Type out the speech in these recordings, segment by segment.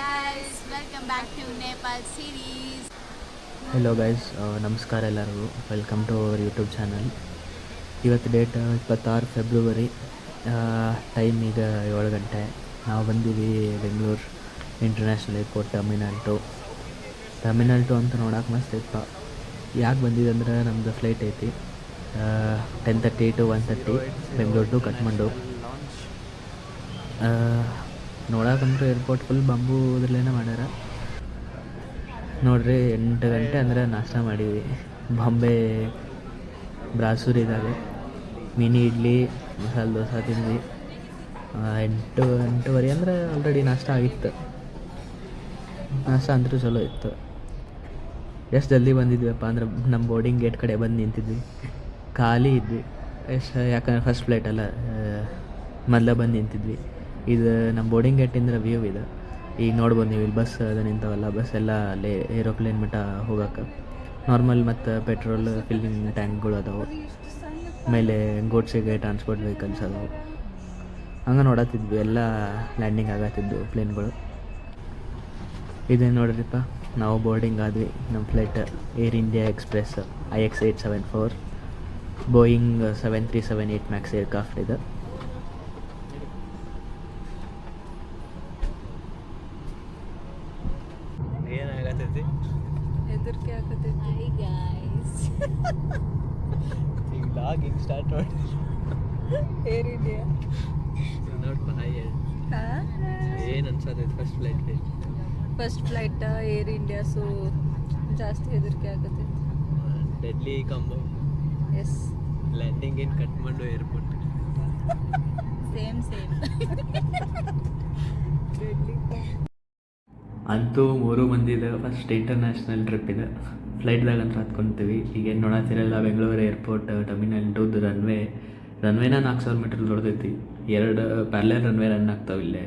guys, welcome back to Nepal series. Hello guys, ನಮಸ್ಕಾರ ಎಲ್ಲರಿಗೂ. Welcome to our YouTube channel. ಇವತ್ತು date 26 February. Time ಈಗ 7 ಗಂಟೆ. ನಾವು ಬಂದೀವಿ ಬೆಂಗಳೂರು ಇಂಟರ್ನ್ಯಾಷನಲ್ ಏರ್ಪೋರ್ಟ್ ಟರ್ಮಿನಲ್ 2 ಅಂತ ನೋಡೋಕೆ ಮಸ್ತ್ ಇತ್ತು. ಯಾಕೆ ಬಂದಿದೆ ಅಂದ್ರೆ ನಮ್ಮದು ಫ್ಲೈಟ್ ಐತಿ 10:30 to 1:30 ಬೆಂಗಳೂರು ಟು ಕಠ್ಮಂಡು. ನೋಡೋಕಂತೂ ಏರ್ಪೋರ್ಟ್ ಫುಲ್ ಬಂಬೂದ್ರಲ್ಲೇ ಮಾಡ್ಯಾರ. ನೋಡ್ರಿ 8 ಗಂಟೆ ಅಂದರೆ ನಾಷ್ಟ ಮಾಡೀವಿ. ಬಾಂಬೆ ಬ್ರಾಸೂರಿದಾಗ ಮಿನಿ ಇಡ್ಲಿ ಮಸಾಲೆ ದೋಸೆ ತಿಂದ್ವಿ. 8-8:30 ಅಂದರೆ ಆಲ್ರೆಡಿ ನಾಷ್ಟ ಆಗಿತ್ತು. ನಾಷ್ಟ ಅಂತೂ ಚಲೋ ಇತ್ತು. ಎಷ್ಟು ಜಲ್ದಿ ಬಂದಿದ್ವಿಪ್ಪ ಅಂದ್ರೆ ನಮ್ಮ ಬೋರ್ಡಿಂಗ್ ಗೇಟ್ ಕಡೆ ಬಂದು ನಿಂತಿದ್ವಿ. ಖಾಲಿ ಇದ್ವಿ ಯಾಕಂದ್ರೆ ಫಸ್ಟ್ ಫ್ಲೈಟ್ ಅಲ್ಲ, ಮೊದಲೇ ಬಂದು ನಿಂತಿದ್ವಿ. ಇದು ನಮ್ಮ ಬೋರ್ಡಿಂಗ್ ಗೇಟಿಂದ ವ್ಯೂ ಇದೆ. ಈಗ ನೋಡ್ಬೋದು ನೀವು, ಇಲ್ಲಿ ಬಸ್ ಅದು ನಿಂತವಲ್ಲ, ಬಸ್ ಎಲ್ಲ ಅಲ್ಲೇ ಏರೋಪ್ಲೇನ್ ಮಟ್ಟ ಹೋಗೋಕೆ. ನಾರ್ಮಲ್ ಮತ್ತು ಪೆಟ್ರೋಲ್ ಫಿಲ್ಲಿಂಗ್ ಟ್ಯಾಂಕ್ಗಳು ಅದಾವೆ. ಆಮೇಲೆ ಗೂಡ್ಸಿಗೆ ಟ್ರಾನ್ಸ್ಪೋರ್ಟ್ ವೆಹಿಕಲ್ಸ್ ಅದಾವೆ. ಹಂಗೆ ನೋಡತ್ತಿದ್ವಿ, ಎಲ್ಲ ಲ್ಯಾಂಡಿಂಗ್ ಆಗತ್ತಿದ್ವು ಪ್ಲೇನ್ಗಳು. ಇದೇನು ನೋಡ್ರಿಪ್ಪ, ನಾವು ಬೋರ್ಡಿಂಗ್ ಆದ್ವಿ. ನಮ್ಮ flight Air India Express IX874 Boeing 7378 Max aircraft ಇದೆ. ಏನಾಗತ್ತೈತಿ? ಹೆದರಿಕೆ ಆಗತೈತಿ. Hi guys. ಈಗ ಲಾಗಿಂಗ್ ಸ್ಟಾರ್ಟ್ ಮಾಡಿ. Air India. ನೋಡ್ಪ ಏನು ಅನ್ಸತ್ತೈತಿ first flight Air India, so ಜಾಸ್ತಿ ಹೆದರಿಕೆ ಆಗತೈತಿ. Deadly combo. Yes, landing in Kathmandu airport. Same ಅಂತೂ 3 ಮಂದಿದ ಫಸ್ಟ್ ಇಂಟರ್ನ್ಯಾಷನಲ್ ಟ್ರಿಪ್ ಇದೆ. ಫ್ಲೈಟ್ದಾಗ ಅಂತ ಹತ್ಕೊತೀವಿ. ಈಗೇನು ನೋಡತ್ತಿರಲ್ಲ, ಬೆಂಗಳೂರು ಏರ್ಪೋರ್ಟ್ ಟರ್ಮಿನಲ್ 2 ರನ್ವೇನ 4000 ಮೀಟರ್ ದೊಡ್ಡದೈತಿ. 2 ಪ್ಯಾರಲಲ್ ರನ್ವೇ ರನ್ ಆಗ್ತಾವೆ ಇಲ್ಲೇ.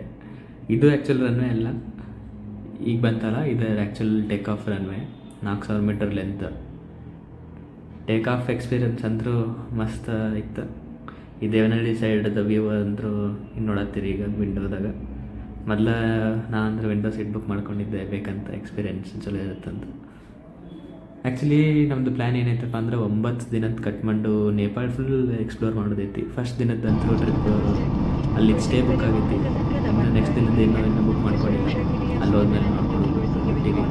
ಇದು ಆ್ಯಕ್ಚುಲ್ ರನ್ವೇ ಅಲ್ಲ, ಈಗ ಬಂತಲ್ಲ, ಇದು actual take off runway. 4000 metre length. Take off experience ಅಂದರೂ ಮಸ್ತ್ ಇತ್ತು. ಈ ದೇವನಹಳ್ಳಿ ಸೈಡದ ವ್ಯೂ ಅಂದರೂ ಇನ್ನು ನೋಡತ್ತೀರಿ ಈಗ ವಿಂಡೋದಾಗ. ಮೊದಲ ನಾ ಅಂದರೆ ವಿಂಡೋ ಸೀಟ್ ಬುಕ್ ಮಾಡ್ಕೊಂಡಿದ್ದೆ ಬೇಕಂತ, ಎಕ್ಸ್ಪೀರಿಯೆನ್ಸ್ ಚಲೋ ಇರುತ್ತಂತ. ಆ್ಯಕ್ಚುಲಿ ನಮ್ಮದು ಪ್ಲ್ಯಾನ್ ಏನೈತಪ್ಪ ಅಂದ್ರೆ 9 ದಿನದ ಕಠ್ಮಂಡು ನೇಪಾಳ ಫುಲ್ ಎಕ್ಸ್ಪ್ಲೋರ್ ಮಾಡೋದೈತಿ. ಫಸ್ಟ್ ದಿನದಂತೂ ಟ್ರಿಪ್ ಅಲ್ಲಿಗೆ ಸ್ಟೇ ಬುಕ್ ಆಗೈತಿ. ಇನ್ನು ನೆಕ್ಸ್ಟ್ ದಿನದ ಇನ್ನೂ ಬುಕ್ ಮಾಡ್ಕೊಂಡಿಲ್ಲ. ಅಲ್ಲಿ ಹೋದ್ಮೇಲೆ ಮಾಡ್ಕೊಂಡು ಒಟ್ಟಿಗೆ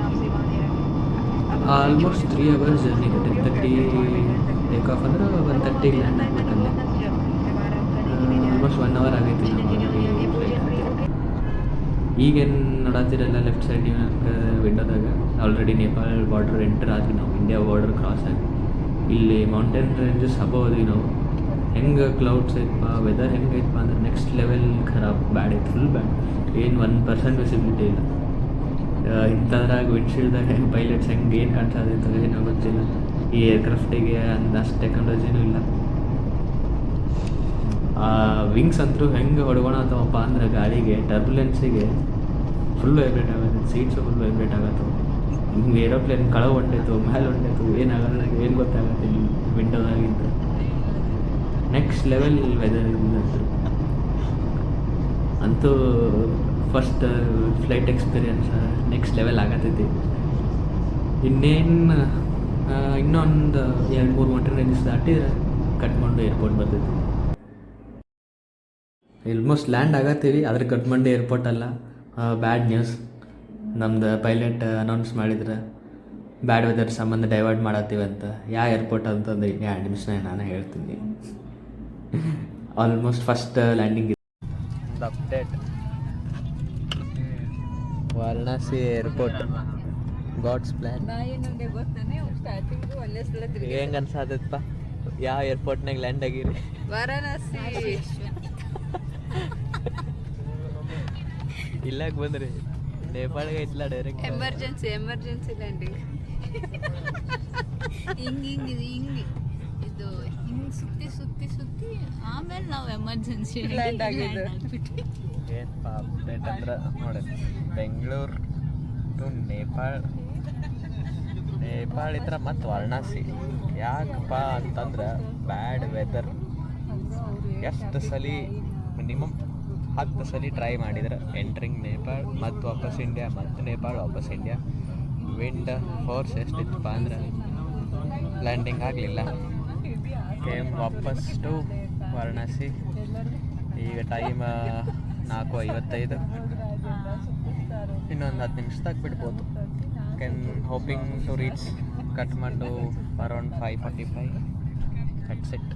almost 3 hours journey. 10:30 take off ಅಂದ್ರೆ 1:30 ಲ್ಯಾಂಡ್ ಆಗಬೇಕಂದ್ರೆ ಆಲ್ಮೋಸ್ಟ್ 1 hour ಆಗೈತಿ ನಾವು ಫ್ಲೈಟ್. ಈಗೇನು ನೋಡತ್ತಿರಲ್ಲ ಲೆಫ್ಟ್ ಸೈಡ್ ವಿಂಡೋದಾಗ ಆಲ್ರೆಡಿ ನೇಪಾಳ ಬಾರ್ಡರ್ ಎಂಟರ್ ಆದ್ವಿ ನಾವು. ಇಂಡಿಯಾ ಬಾರ್ಡರ್ ಕ್ರಾಸ್ ಆಗಿ ಇಲ್ಲಿ ಮೌಂಟೇನ್ ರೇಂಜಸ್ ಹಬ್ಬ ಹೋದ್ವಿ ನಾವು. ಹೆಂಗೆ ಕ್ಲೌಡ್ಸ್ ಐತಪ್ಪ, ವೆದರ್ ಹೆಂಗೆ ಐತಪ್ಪ ಅಂದ್ರೆ ನೆಕ್ಸ್ಟ್ ಲೆವೆಲ್ ಖರಾಬ್, ಬ್ಯಾಡ್ ಐತೆ, ಫುಲ್ ಬ್ಯಾಡ್. ಏನು 1% ವಿಸಿಬಿಲಿಟಿ ಇಲ್ಲ. ಇಂಥದ್ರಾಗ ವಿಂಡ್ಶೀಲ್ಡ್ದಾಗ ಹೆಂಗೆ ಪೈಲಟ್ಸ್ ಹೆಂಗೆ ಏನು ಕಾಣಿಸೋದೈತೆ ಏನೋ ಗೊತ್ತಿಲ್ಲ. ಈ ಏರ್ಕ್ರಾಫ್ಟಿಗೆ ಅಷ್ಟು ಟೆಕ್ನಾಲಜಿನೂ ಇಲ್ಲ. ವಿಂಗ್ಸ್ ಅಂತೂ ಹೆಂಗೆ ಹೊಡ್ಕೊಳತ್ತವಪ್ಪ ಅಂದ್ರೆ ಗಾಳಿಗೆ, ಟರ್ಬುಲೆನ್ಸಿಗೆ ಫುಲ್ ವೈಬ್ರೇಟ್ ಆಗುತ್ತೆ. ಸೀಟ್ಸು ಫುಲ್ ವೈಬ್ರೇಟ್ ಆಗತ್ತವ. ಹಿಂಗೆ ಏರೋಪ್ಲೇನ್ ಕೆಳಗೆ ಹೊಂಟೈತು, ಮೇಲೆ ಹೊಂಟೈತು, ಏನಾಗಲ್ಲ, ಏನು ಗೊತ್ತಾಗತ್ತೆ ವಿಂಡೋದಾಗಿಂತ. ನೆಕ್ಸ್ಟ್ ಲೆವೆಲ್ ವೆದರ್ ಇದಂತೂ. ಅಂತೂ first flight experience next level ಆಗತ್ತೈತಿ. ಇನ್ನೊಂದು 2-3 ಮೀಟರ್ ರೇಂಜಸ್ ದಾಟಿದ್ರೆ ಕಠ್ಮಂಡು ಏರ್ಪೋರ್ಟ್ ಬರ್ತೈತಿ. ಆಲ್ಮೋಸ್ಟ್ ಲ್ಯಾಂಡ್ ಆಗತ್ತೀವಿ, ಆದರೆ ಕಠ್ಮಂಡು ಏರ್ಪೋರ್ಟ್ ಅಲ್ಲ. Bad news. ನಮ್ದು ಪೈಲಟ್ ಅನೌನ್ಸ್ ಮಾಡಿದ್ರೆ ಬ್ಯಾಡ್ ವೆದರ್ ಸಂಬಂಧ ಡೈವರ್ಟ್ ಮಾಡತ್ತೀವಿ ಅಂತ. ಯಾವ ಏರ್ಪೋರ್ಟ್ ಅಂತಂದ್ರೆ 2 ನಿಮಿಷ ನಾನು ಹೇಳ್ತೀನಿ. ಆಲ್ಮೋಸ್ಟ್ ಫಸ್ಟ್ ಲ್ಯಾಂಡಿಂಗ್ ಇದೆ. Update Varanasi airport, god's plan. ಹೆಂಗೆ ಅನ್ಸಾದಪ್ಪ? ಯಾವ ಏರ್ಪೋರ್ಟ್ನಾಗ ಲ್ಯಾಂಡ್ ಆಗಿರಿ? ವಾರಣಾಸಿ. ಇಲ್ಲಾಗ ಬಂದ್ರಿ ನೇಪಾಳಿಗೆ ಐತ್ಲ ಡೈರೆಕ್ಟ್. Emergency landing. ಹಿಂಗೆ ಇದು ಹಿಂಗೆ ಸುತ್ತಿ ಆಮೇಲೆ ನಾವು ಎಮರ್ಜೆನ್ಸಿ ಲ್ಯಾಂಡ್ ಆಗಿದ್ದು. ಏನಪ್ಪ ಅಪ್ಡೇಟ್ ಅಂದ್ರೆ ನೋಡಿ, ಬೆಂಗಳೂರು ಟು ನೇಪಾಳ ಇದ್ರೆ ಮತ್ತು ವಾರಣಾಸಿ. ಯಾಕಪ್ಪ ಅಂತಂದ್ರೆ ಬ್ಯಾಡ್ ವೆದರ್. ಎಷ್ಟು ಸಲ ಮಿನಿಮಮ್ 10 ಸಲ ಟ್ರೈ ಮಾಡಿದ್ರೆ ಎಂಟ್ರಿಂಗ್ ನೇಪಾಳ್ ಮತ್ತು ವಾಪಸ್ ಇಂಡಿಯಾ ಮತ್ತು ನೇಪಾಳ್ ವಾಪಸ್ ಇಂಡಿಯಾ. ವಿಂಡ್ ಫೋರ್ಸ್ ಎಷ್ಟಿತ್ತಪ್ಪ ಅಂದ್ರೆ ಲ್ಯಾಂಡಿಂಗ್ ಆಗಲಿಲ್ಲ. ಕೇಮ್ ವಾಪಸ್ ಟು ವಾರಣಾಸಿ. ಈಗ ಟೈಮ್ 4:55. ಇನ್ನೊಂದು 10 ನಿಮಿಷದಾಗ ಬಿಡ್ಬೋದು. Can hoping to reach Kathmandu around 5:45. That's it.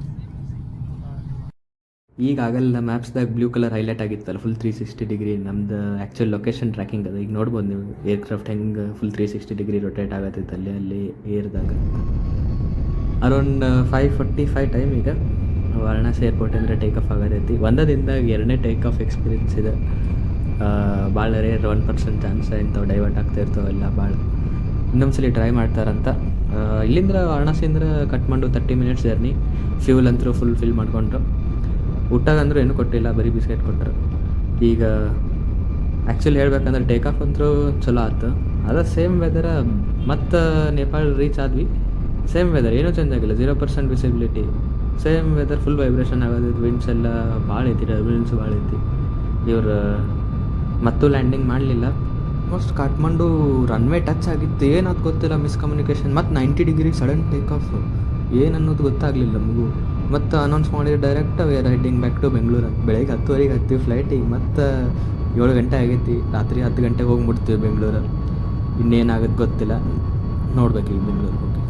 ಈಗ ಆಗಲ್ಲ ಮ್ಯಾಪ್ಸ್ದಾಗ ಬ್ಲೂ ಕಲರ್ ಹೈಲೈಟ್ ಆಗಿತ್ತಲ್ಲ ಫುಲ್ 360 ಡಿಗ್ರಿ ನಮ್ದು ಆ್ಯಕ್ಚುಲ್ ಲೊಕೇಶನ್ ಟ್ರ್ಯಾಕಿಂಗ್ ಅದು. ಈಗ ನೋಡ್ಬೋದು ನೀವು ಏರ್ಕ್ರಾಫ್ಟ್ ಹೆಂಗೆ ಫುಲ್ 360 ಡಿಗ್ರಿ ರೊಟೇಟ್ ಆಗತ್ತೈತೆ ಅಲ್ಲಿ ಏರ್ದಾಗ. Around 5:45 time. ಈಗ ವಾರಣಾಸಿ ಏರ್ಪೋರ್ಟ್ ಅಂದರೆ ಟೇಕ್ ಆಫ್ ಆಗತೈತಿ. ಒಂದದಿಂದಾಗ 2ನೇ ಟೇಕ್ ಆಫ್ ಎಕ್ಸ್ಪೀರಿಯನ್ಸ್ ಇದೆ. ಭಾಳ ರೇರ್ 1% ಚಾನ್ಸ್ ಇಂಥವು ಡೈವರ್ಟ್ ಆಗ್ತಾ ಇರ್ತಾವೆಲ್ಲ ಭಾಳ. ಇನ್ನೊಂದ್ಸಲಿ ಟ್ರೈ ಮಾಡ್ತಾರಂತ. ಇಲ್ಲಿಂದ ವಾರಣಾಸಿಯಿಂದ ಕಠ್ಮಂಡು 30 ಮಿನಿಟ್ಸ್ ಜರ್ನಿ. ಫ್ಯೂಲ್ ಅಂತೂ ಫುಲ್ ಫಿಲ್ ಮಾಡ್ಕೊಂಡ್ರು. ಊಟಗಂದ್ರೂ ಏನೂ ಕೊಟ್ಟಿಲ್ಲ, ಬರೀ ಬಿಸ್ಕೆಟ್ ಕೊಟ್ಟರು. ಈಗ ಆ್ಯಕ್ಚುಲಿ ಹೇಳ್ಬೇಕಂದ್ರೆ ಟೇಕ್ ಆಫ್ ಅಂತೂ ಚಲೋ ಆಯ್ತು. ಅದ ಸೇಮ್ ವೆದರ ಮತ್ತು ನೇಪಾಳ ರೀಚ್ ಆದ್ವಿ. ಸೇಮ್ ವೆದರ್, ಏನೂ ಚೇಂಜ್ ಆಗಿಲ್ಲ. 0% visibility. Same weather, full vibration ಆಗೋದು. ವಿಂಡ್ಸ್ ಎಲ್ಲ ಭಾಳ ಐತಿ, ಟರ್ಬ್ಯುಲೆನ್ಸ್ ಭಾಳ ಐತಿ. ಇವ್ರು ಮತ್ತು ಲ್ಯಾಂಡಿಂಗ್ ಮಾಡಲಿಲ್ಲ. ಆಲ್ಮೋಸ್ಟ್ ಕಾಠ್ಮಂಡು ರನ್ವೇ ಟಚ್ ಆಗಿತ್ತು. ಏನಾದ್ರು ಗೊತ್ತಿಲ್ಲ, ಮಿಸ್ಕಮ್ಯುನಿಕೇಷನ್. ಮತ್ತು 90 ಡಿಗ್ರಿ ಸಡನ್ ಟೇಕ್ ಆಫ್. ಏನು ಅನ್ನೋದು ಗೊತ್ತಾಗಲಿಲ್ಲ ನಮಗೂ. ಮತ್ತು ಅನೌನ್ಸ್ ಮಾಡಿದ್ರೆ direct we are heading back to Bengaluru. ಬೆಳಗ್ಗೆ 10:00 ಹತ್ತೀವಿ ಫ್ಲೈಟಿಗೆ. ಮತ್ತು 7 ಗಂಟೆ ಆಗೈತಿ. ರಾತ್ರಿ 10 ಗಂಟೆಗೆ ಹೋಗಿ ಮುಟ್ತೀವಿ ಬೆಂಗಳೂರಲ್ಲಿ. ಇನ್ನೇನಾಗುತ್ತೆ ಗೊತ್ತಿಲ್ಲ, ನೋಡ್ಬೇಕು ಈಗ ಬೆಂಗಳೂರಿಗೆ ಹೋಗಿ.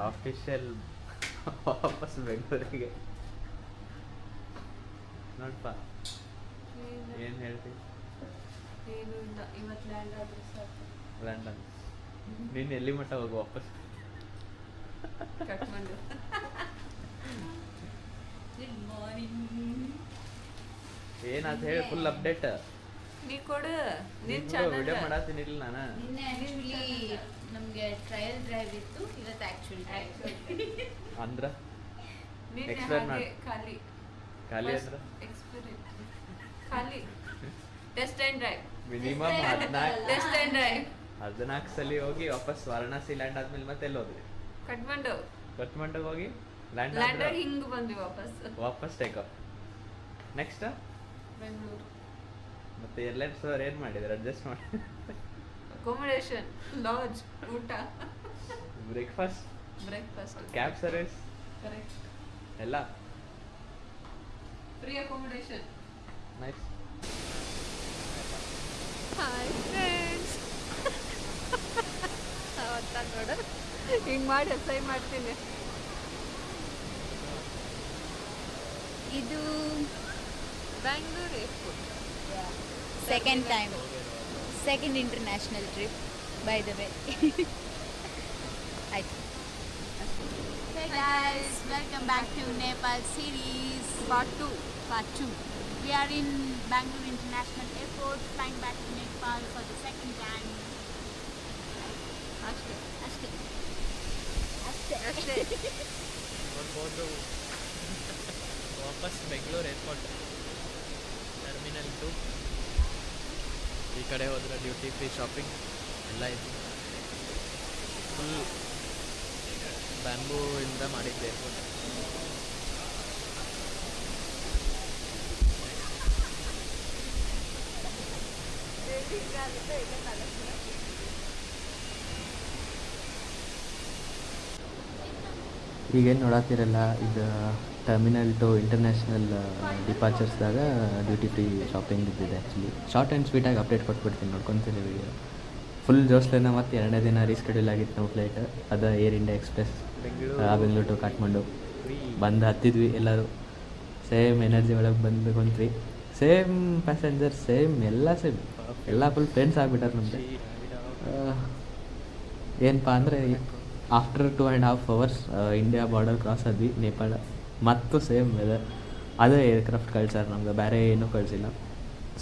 ಆಫೀಷಿಯಲ್ ವಾಪಸ್ ಬೆಂಗಳೂರಿಗೆ. ನೋಡಪ್ಪ ಏನು ಹೇಳ್ತೀವಿ. ಏನು ಇಲ್ಲ, ಇವತ್ತು ಲ್ಯಾಂಡ್ ಆದ್ರೆ ಸಾಕು. ಲಂಡನ್. ನೀನು ಎಲ್ಲಿ ಮಟ್ಟ ಹೋಗು ವಾಪಸ್? ಕಠ್ಮಂಡು. Good morning. ಏನಾಯ್ತು ಹೇಳಿ, ಫುಲ್ ಅಪ್ಡೇಟ್ ನೀ ಕೊಡು. ನಿನ್ನ ವಿಡಿಯೋ ಚಾನಲ್ ಮಾಡತ್ತೀನಿಲ್ಲ ನಾನು. ನಿನ್ನೆ ಆ್ಯಕ್ಚುಲಿ ನಮಗೆ ಟ್ರಯಲ್ ಡ್ರೈವ್ ಇತ್ತು, ಇವತ್ತು ಆ್ಯಕ್ಚುಲಿ ಅಂದ್ರೆ ನಿನ್ನೆ Explain ಹಾಗೆ ಮಾಡು. ಖಾಲಿ ಖಾಲಿ ಅಂದ್ರೆ ಎಕ್ಸ್ಪೀರಿಯನ್ಸ್ ಖಾಲಿ test and drive. Minimum 14 test and drive 14 ಸಲ ಹೋಗಿ ವಾಪಸ್ ವಾರಣಾಸಿ ಲ್ಯಾಂಡ್ ಆದ್ಮೇಲೆ ಮತ್ತೆ ಎಲ್ಲಿ ಹೋದ್ವಿ? ಕಠ್ಮಂಡು. ಕಠ್ಮಂಡುಗೆ ಹೋಗಿ ಲ್ಯಾಂಡ್ ಲ್ಯಾಂಡ್ ಆದ್ರೆ ಆಗಿ ಹಿಂಗೆ ಬಂದ್ವಿ ವಾಪಸ್ ಟೇಕ್ ಆಫ್. ನೆಕ್ಸ್ಟ್ ಬೆಂಗಳೂರು. ಮತ್ತೆ ಏರ್ಲೈನ್ಸ್ ಅವ್ರು ಏನು ಮಾಡಿದ್ರು? ಅಡ್ಜಸ್ಟ್ ಮಾಡಿ ಅಕೊಮಡೇಷನ್, ಲಾಡ್ಜ್, ಊಟ, ಬ್ರೇಕ್ಫಾಸ್ಟ್, ಕ್ಯಾಬ್ ಸರ್ವಿಸ್ ಕರೆಕ್ಟ್, ಎಲ್ಲ free accommodation. Nice. Hi friends. ಅವತ್ತ ನೋಡು ಹಿಂಗೆ ಮಾಡಿ ಅಸಹ್ಯ ಮಾಡ್ತೀನಿ. ಇದು Bangalore airport. Second international trip by the way. ಆಯ್ತು. Hey guys, welcome back to Nepal series Part 2. We are in Bangalore International Airport, flying back to Nepal for the second time. ಅಷ್ಟೇ ನೋಡ್ಬೋದು ವಾಪಸ್ ಬೆಂಗಳೂರು ಏರ್ಪೋರ್ಟ್ ಟರ್ಮಿನಲ್ 2. ಈ ಕಡೆ ಹೋದ್ರೆ duty free shopping ಎಲ್ಲ ಐತಿ. Full bamboo ಇಂದ ಮಾಡಿದ್ದೆ ಏರ್ಪೋರ್ಟ್. ಈಗೇನು ನೋಡತ್ತಿರಲ್ಲ, ಇದು ಟರ್ಮಿನಲ್ 2 ಇಂಟರ್ನ್ಯಾಷನಲ್ ಡಿಪಾರ್ಚರ್ಸ್ದಾಗ ಡ್ಯೂಟಿ ಫ್ರೀ ಶಾಪಿಂಗ್ ಇದ್ದಿದೆ. ಆ್ಯಕ್ಚುಲಿ ಶಾರ್ಟ್ ಆ್ಯಂಡ್ ಸ್ವೀಟಾಗಿ ಅಪ್ಡೇಟ್ ಕೊಟ್ಬಿಡ್ತೀನಿ, ನೋಡ್ಕೊತೀರಿ ವಿಡಿಯೋ. ಫುಲ್ ಜೋಸ್ಲೇನ ಮತ್ತು 2ನೇ ದಿನ ರೀಸ್ಕೆಡ್ಯೂಲ್ ಆಗಿತ್ತು ನಾವು ಫ್ಲೈಟ್. ಅದು air India express Bengaluru to Kathmandu. ಬಂದು ಹತ್ತಿದ್ವಿ ಎಲ್ಲರೂ. ಸೇಮ್ ಎನರ್ಜಿ ಒಳಗೆ ಬಂದು ಕುಂತ್ವಿ. ಸೇಮ್ ಪ್ಯಾಸೆಂಜರ್, ಸೇಮ್ ಎಲ್ಲ ಫುಲ್ ಫ್ರೆಂಡ್ಸ್ ಆಗಿಬಿಟ್ಟಾರೆ ನಮ್ಮದು. ಏನಪ್ಪ ಅಂದರೆ after 2.5 hours India border cross ಆದ್ವಿ, ನೇಪಾಳ. ಮತ್ತು ಸೇಮ್ ವೆದರ್. ಅದೇ ಏರ್ಕ್ರಾಫ್ಟ್ ಕಳ್ಸಾರೆ ನಮ್ಗೆ, ಬೇರೆ ಏನೂ ಕಳಿಸಿಲ್ಲ.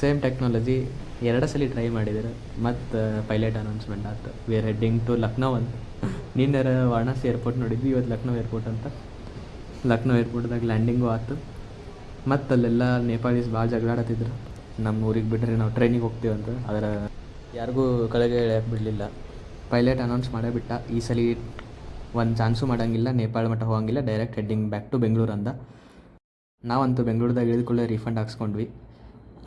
Same technology. 2 ಸಲ ಟ್ರೈ ಮಾಡಿದ್ದಾರೆ. ಮತ್ತು ಪೈಲಟ್ ಅನೌನ್ಸ್ಮೆಂಟ್ ಆಯ್ತು, we are heading to Lucknow ಅಂತ. ನಿನ್ನೆ ವಾರಣಾಸಿ ಏರ್ಪೋರ್ಟ್ ನೋಡಿದ್ವಿ, ಇವತ್ತು ಲಕ್ನೋ ಏರ್ಪೋರ್ಟ್ ಅಂತ. ಲಕ್ನೋ ಏರ್ಪೋರ್ಟ್ದಾಗ ಲ್ಯಾಂಡಿಂಗು ಆಯ್ತು. ಮತ್ತು ಅಲ್ಲೆಲ್ಲ ನೇಪಾಳೀಸ್ ಭಾಳ ಜಗಳಾಡತ್ತಿದ್ರು, ನಮ್ಮ ಊರಿಗೆ ಬಿಡ್ರಿ ನಾವು ಟ್ರೈನಿಗೆ ಹೋಗ್ತೀವಿ ಅಂತ. ಅದರ ಯಾರಿಗೂ ಕೆಳಗೆ ಇಳಿಯಕ್ಕೆ ಬಿಡಲಿಲ್ಲ. ಪೈಲಟ್ ಅನೌನ್ಸ್ ಮಾಡೇ ಬಿಟ್ಟ, ಈ ಸಲ ಒಂದು ಚಾನ್ಸು ಮಾಡೋಂಗಿಲ್ಲ, ನೇಪಾಳ ಮಟ್ಟ ಹೋಗಂಗಿಲ್ಲ, direct heading back to Bengaluru ಅಂದ. ನಾವಂತೂ ಬೆಂಗಳೂರದಾಗ ಇಳಿದುಕೊಳ್ಳೆ ರೀಫಂಡ್ ಹಾಕ್ಸ್ಕೊಂಡ್ವಿ.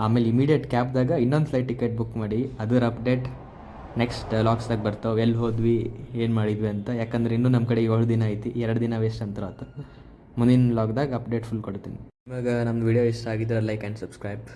ಆಮೇಲೆ ಇಮಿಡಿಯೇಟ್ ಕ್ಯಾಬ್ದಾಗ ಇನ್ನೊಂದು ಫ್ಲೈಟ್ ಟಿಕೆಟ್ ಬುಕ್ ಮಾಡಿ ಅದರ ಅಪ್ಡೇಟ್ ನೆಕ್ಸ್ಟ್ ಲಾಗ್ಸ್ದಾಗ ಬರ್ತಾವೆ. ಎಲ್ಲಿ ಹೋದ್ವಿ, ಏನು ಮಾಡಿದ್ವಿ ಅಂತ. ಯಾಕಂದ್ರೆ ಇನ್ನೂ ನಮ್ಮ ಕಡೆ 7 ದಿನ ಐತಿ, 2 ದಿನ ವೇಸ್ಟ್ ಅಂತ ಆಯ್ತು. ಮುಂದಿನ ಲಾಗ್ದಾಗ ಅಪ್ಡೇಟ್ ಫುಲ್ ಕೊಡ್ತೀನಿ. ಇವಾಗ ನಮ್ಮದು ವಿಡಿಯೋ ಇಷ್ಟ ಆಗಿದ್ರೆ ಲೈಕ್ ಆ್ಯಂಡ್ ಸಬ್ಸ್ಕ್ರೈಬ್.